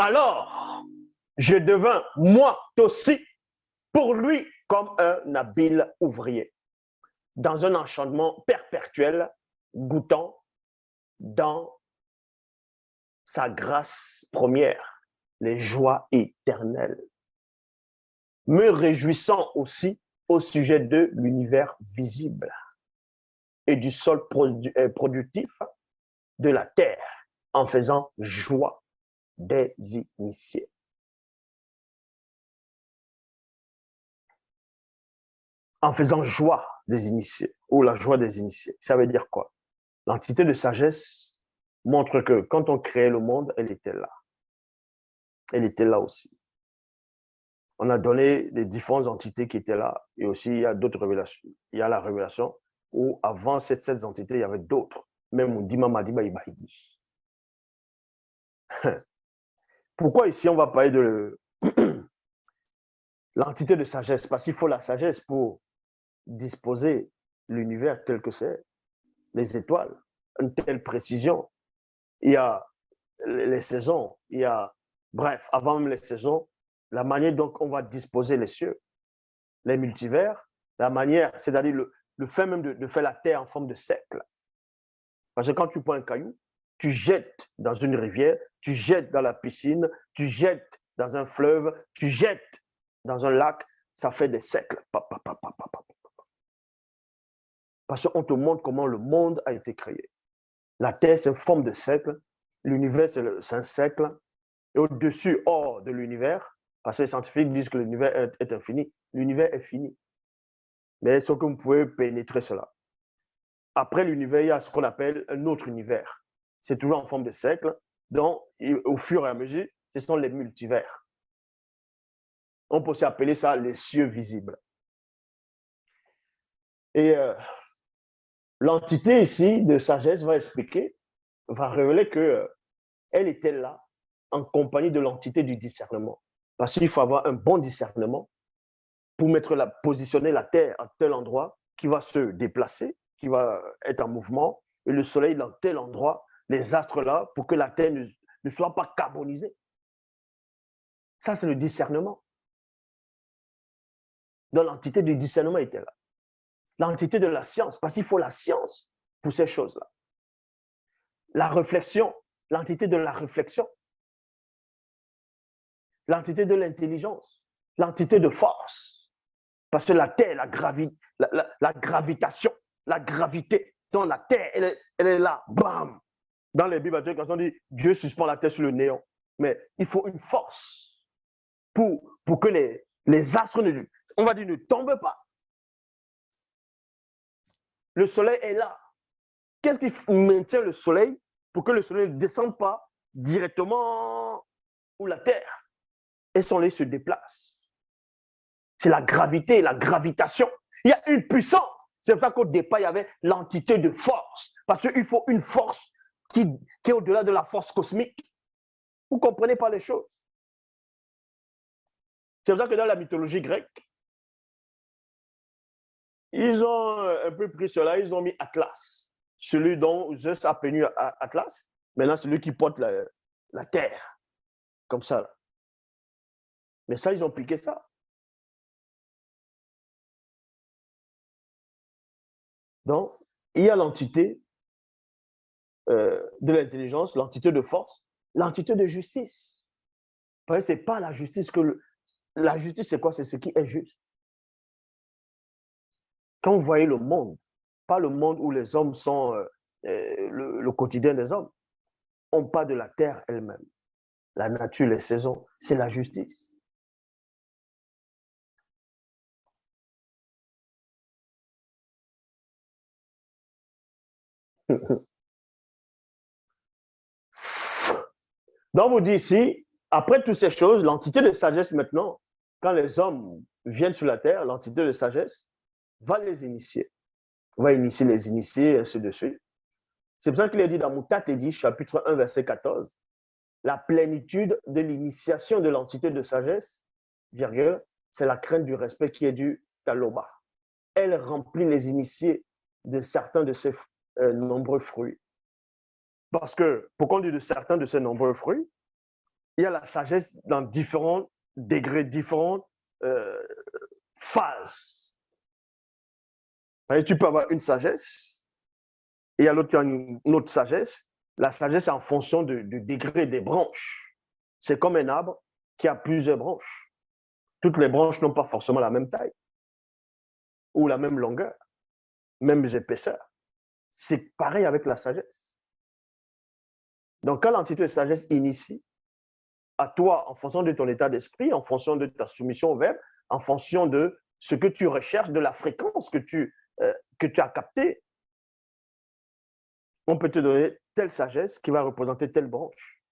Alors, je devins, moi aussi, pour lui, comme un habile ouvrier, dans un enchantement perpétuel, goûtant dans sa grâce première, les joies éternelles, me réjouissant aussi au sujet de l'univers visible et du sol productif de la terre, en faisant joie des initiés. En faisant joie des initiés, ou la joie des initiés. Ça veut dire quoi? L'entité de sagesse montre que quand on créait le monde, elle était là. Elle était là aussi. On a donné les différentes entités qui étaient là, et aussi il y a d'autres révélations. Il y a la révélation où avant cette entité, il y avait d'autres. Même Moudima Madiba Ibaïdi. Pourquoi ici on va parler de l'entité de sagesse? Parce qu'il faut la sagesse pour disposer l'univers tel que c'est, les étoiles, une telle précision. Il y a les saisons, il y a, bref, avant même les saisons, la manière dont on va disposer les cieux, les multivers, la manière, c'est-à-dire le fait même de faire la terre en forme de cercle. Parce que quand tu prends un caillou, tu jettes dans une rivière, tu jettes dans la piscine, tu jettes dans un fleuve, tu jettes dans un lac, ça fait des cercles. Parce qu'on te montre comment le monde a été créé. La terre, c'est une forme de cercle, l'univers, c'est un cercle, et au-dessus, hors de l'univers, parce que les scientifiques disent que l'univers est infini, l'univers est fini. Mais est-ce que vous pouvez pénétrer cela? Après l'univers, il y a ce qu'on appelle un autre univers. C'est toujours en forme de cercle, donc au fur et à mesure, ce sont les multivers. On peut aussi appeler ça les cieux visibles. Et l'entité ici de sagesse va expliquer, va révéler qu'elle était là en compagnie de l'entité du discernement. Parce qu'il faut avoir un bon discernement pour positionner la Terre à tel endroit qui va se déplacer, qui va être en mouvement, et le Soleil dans tel endroit, les astres là, pour que la Terre ne soit pas carbonisée. Ça, c'est le discernement. Donc, l'entité du discernement était là. L'entité de la science, parce qu'il faut la science pour ces choses-là. La réflexion, l'entité de la réflexion. L'entité de l'intelligence, l'entité de force. Parce que la Terre, la gravitation, la gravité dans la Terre, elle est là, bam. Dans les Bibles, quand on dit Dieu suspend la Terre sur le néant, mais il faut une force pour que les astres, on va dire, ne tombent pas. Le soleil est là. Qu'est-ce qui maintient le soleil pour que le soleil ne descende pas directement où la Terre et son lait se déplace? C'est la gravité, la gravitation. Il y a une puissance. C'est pour ça qu'au départ, il y avait l'entité de force. Parce qu'il faut une force qui est au-delà de la force cosmique. Vous ne comprenez pas les choses. C'est pour ça que dans la mythologie grecque, ils ont un peu pris cela, ils ont mis Atlas. Celui dont Zeus a pénu Atlas. Maintenant, c'est lui qui porte la terre. Comme ça. Là. Mais ça, ils ont piqué ça. Donc, il y a l'entité de l'intelligence, l'entité de force, l'entité de justice. Parce que ce n'est pas la justice la justice, c'est quoi? C'est ce qui est juste. Quand vous voyez le monde, pas le monde où les hommes sont le quotidien des hommes, on parle de la terre elle-même. La nature, les saisons, c'est la justice. Donc, vous dites ici, après toutes ces choses, l'entité de sagesse maintenant, quand les hommes viennent sur la terre, l'entité de sagesse va les initier. Va initier les initiés, ainsi de suite. C'est pour ça qu'il est dit dans Moutatedi, chapitre 1, verset 14, la plénitude de l'initiation de l'entité de sagesse, virgule, c'est la crainte du respect qui est due à l'Oba. Elle remplit les initiés de certains de ces nombreux fruits. Parce que, pourquoi on dit de certains de ces nombreux fruits? il y a la sagesse dans différents degrés, différentes phases. Tu peux avoir une sagesse, et il y a l'autre qui a une autre sagesse. La sagesse est en fonction du degré des branches. C'est comme un arbre qui a plusieurs branches. Toutes les branches n'ont pas forcément la même taille ou la même longueur, même épaisseur. C'est pareil avec la sagesse. Donc, quand l'entité de sagesse initie, à toi, en fonction de ton état d'esprit, en fonction de ta soumission au verbe, en fonction de ce que tu recherches, de la fréquence que tu as captée, on peut te donner telle sagesse qui va représenter telle branche.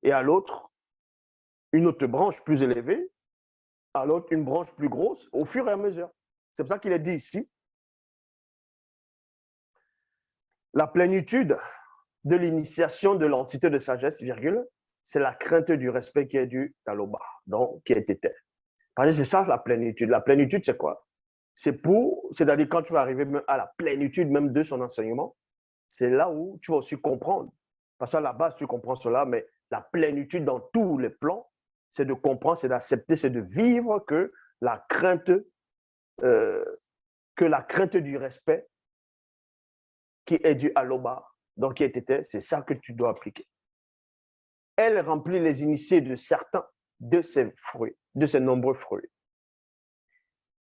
Et à l'autre, une autre branche plus élevée, à l'autre, une branche plus grosse, au fur et à mesure. C'est pour ça qu'il est dit ici, la plénitude de l'initiation de l'entité de sagesse, virgule, c'est la crainte du respect qui est due à l'Oba, donc qui est éternel. Parce que c'est ça la plénitude. La plénitude, c'est quoi? C'est-à-dire quand tu vas arriver à la plénitude même de son enseignement, c'est là où tu vas aussi comprendre. Parce qu'à la base, tu comprends cela, mais la plénitude dans tous les plans, c'est de comprendre, c'est d'accepter, c'est de vivre que la crainte du respect qui est due à l'Oba, donc qui est éternel, c'est ça que tu dois appliquer. Elle remplit les initiés de certains de ses fruits, de ses nombreux fruits.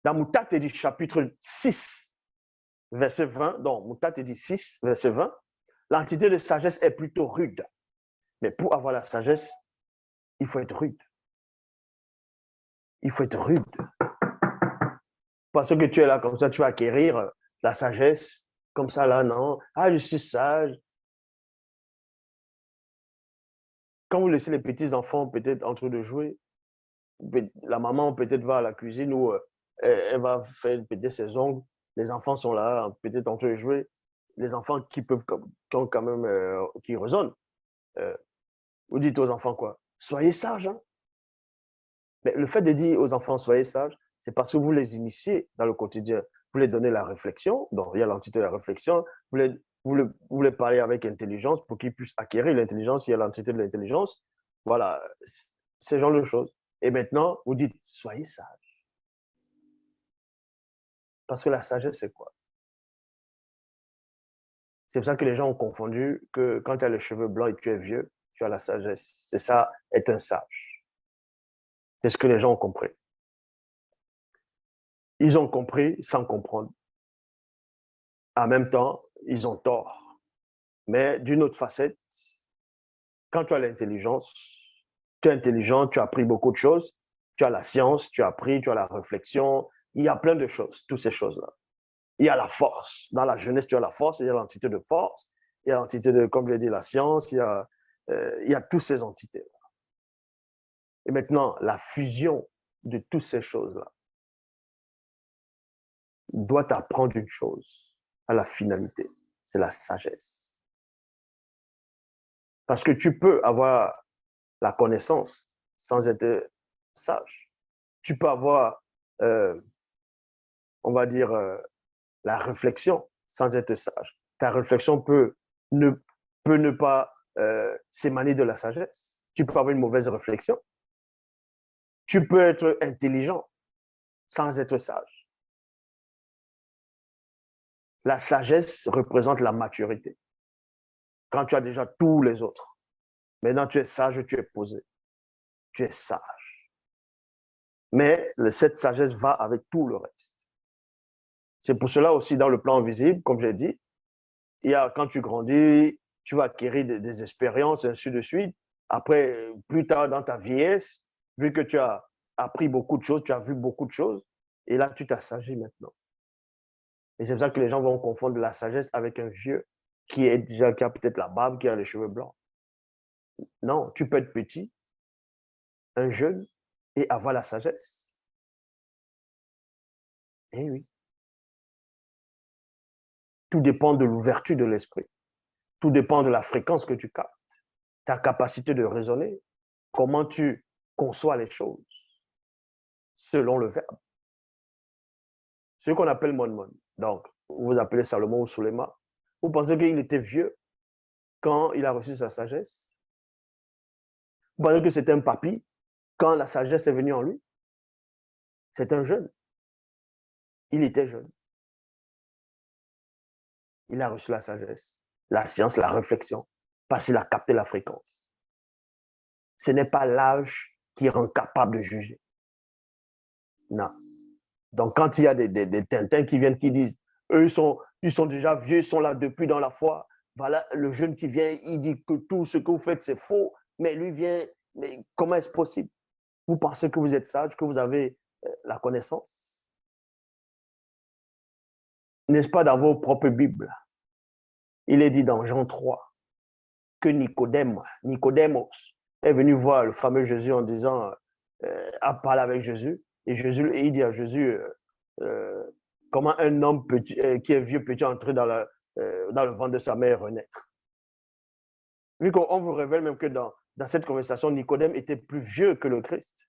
Dans Moutat, il dit chapitre 6, verset 20, donc Moutat, il dit 6, verset 20, l'entité de sagesse est plutôt rude. Mais pour avoir la sagesse, il faut être rude. Il faut être rude. Parce que tu es là comme ça, tu vas acquérir la sagesse. Comme ça, là, non. Ah, je suis sage. Quand vous laissez les petits enfants peut-être en train de jouer, la maman peut-être va à la cuisine ou elle va faire peut-être ses ongles. Les enfants sont là, peut-être en train de jouer. Les enfants qui peuvent, qui ont quand même, qui raisonnent. Vous dites aux enfants quoi? Soyez sages. Hein? Mais le fait de dire aux enfants soyez sages, c'est parce que vous les initiez dans le quotidien. Vous les donnez la réflexion, donc il y a l'entité de la réflexion. Vous les parlez avec intelligence pour qu'ils puissent acquérir l'intelligence. Il y a l'entité de l'intelligence. Voilà, ce genre de choses. Et maintenant, vous dites soyez sages. Parce que la sagesse, c'est quoi? C'est pour ça que les gens ont confondu que quand tu as les cheveux blancs et que tu es vieux, tu as la sagesse. C'est ça, être un sage. C'est ce que les gens ont compris. Ils ont compris sans comprendre. En même temps, ils ont tort. Mais d'une autre facette, quand tu as l'intelligence, tu es intelligent, tu as appris beaucoup de choses, tu as la science, tu as appris, tu as la réflexion, il y a plein de choses, toutes ces choses-là. Il y a la force. Dans la jeunesse, tu as la force, il y a l'entité de force, il y a l'entité de, comme je l'ai dit, la science, il y a toutes ces entités. Et maintenant, la fusion de toutes ces choses-là doit t'apprendre une chose à la finalité, c'est la sagesse. Parce que tu peux avoir la connaissance sans être sage. Tu peux avoir, on va dire, la réflexion sans être sage. Ta réflexion peut ne pas s'émaner de la sagesse. Tu peux avoir une mauvaise réflexion. Tu peux être intelligent sans être sage. La sagesse représente la maturité. Quand tu as déjà tous les autres, maintenant tu es sage, tu es posé, tu es sage. Mais cette sagesse va avec tout le reste. C'est pour cela aussi dans le plan visible, comme j'ai dit, il y a, quand tu grandis, tu vas acquérir des expériences, ainsi de suite. Après, plus tard dans ta vieillesse, vu que tu as appris beaucoup de choses, tu as vu beaucoup de choses, et là, tu t'assagis maintenant. Et c'est pour ça que les gens vont confondre la sagesse avec un vieux qui a peut-être la barbe, qui a les cheveux blancs. Non, tu peux être petit, un jeune, et avoir la sagesse. Eh oui. Tout dépend de l'ouverture de l'esprit. Tout dépend de la fréquence que tu captes, ta capacité de raisonner, comment tu conçois les choses selon le verbe. Ce qu'on appelle Mon. Donc, vous appelez Salomon ou Suléma. Vous pensez qu'il était vieux quand il a reçu sa sagesse? Vous pensez que c'est un papy quand la sagesse est venue en lui? C'est un jeune. Il était jeune. Il a reçu la sagesse, la science, la réflexion, parce qu'il a capté la fréquence. Ce n'est pas l'âge qui rend capable de juger. Non. Donc, quand il y a des Tintins qui viennent, qui disent, eux, ils sont déjà vieux, ils sont là depuis dans la foi. Voilà, le jeune qui vient, il dit que tout ce que vous faites, c'est faux. Mais lui vient, mais comment est-ce possible? Vous pensez que vous êtes sage, que vous avez la connaissance? N'est-ce pas dans vos propres Bibles? Il est dit dans Jean 3 que Nicodemos, est venu voir le fameux Jésus en disant, a parlé avec Jésus. Et il dit à Jésus, comment un homme qui est vieux peut-il entrer dans le ventre de sa mère et renaître? Vu qu'on vous révèle même que dans cette conversation, Nicodème était plus vieux que le Christ,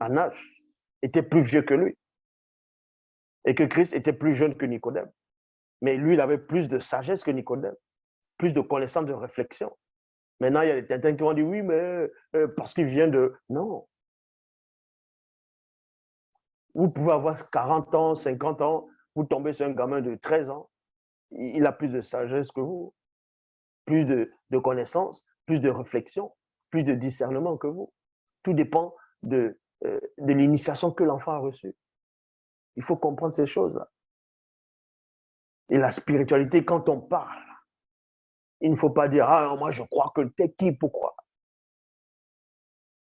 en âge, était plus vieux que lui. Et que Christ était plus jeune que Nicodème. Mais lui, il avait plus de sagesse que Nicodème, plus de connaissance, de réflexion. Maintenant, il y a des Tintins qui vont dire, oui, mais parce qu'il vient de... Non. Vous pouvez avoir 40 ans, 50 ans, vous tombez sur un gamin de 13 ans, il a plus de sagesse que vous, plus de connaissances, plus de réflexion, plus de discernement que vous. Tout dépend de l'initiation que l'enfant a reçue. Il faut comprendre ces choses-là. Et la spiritualité, quand on parle, il ne faut pas dire, ah, moi je crois que t'es qui, pourquoi?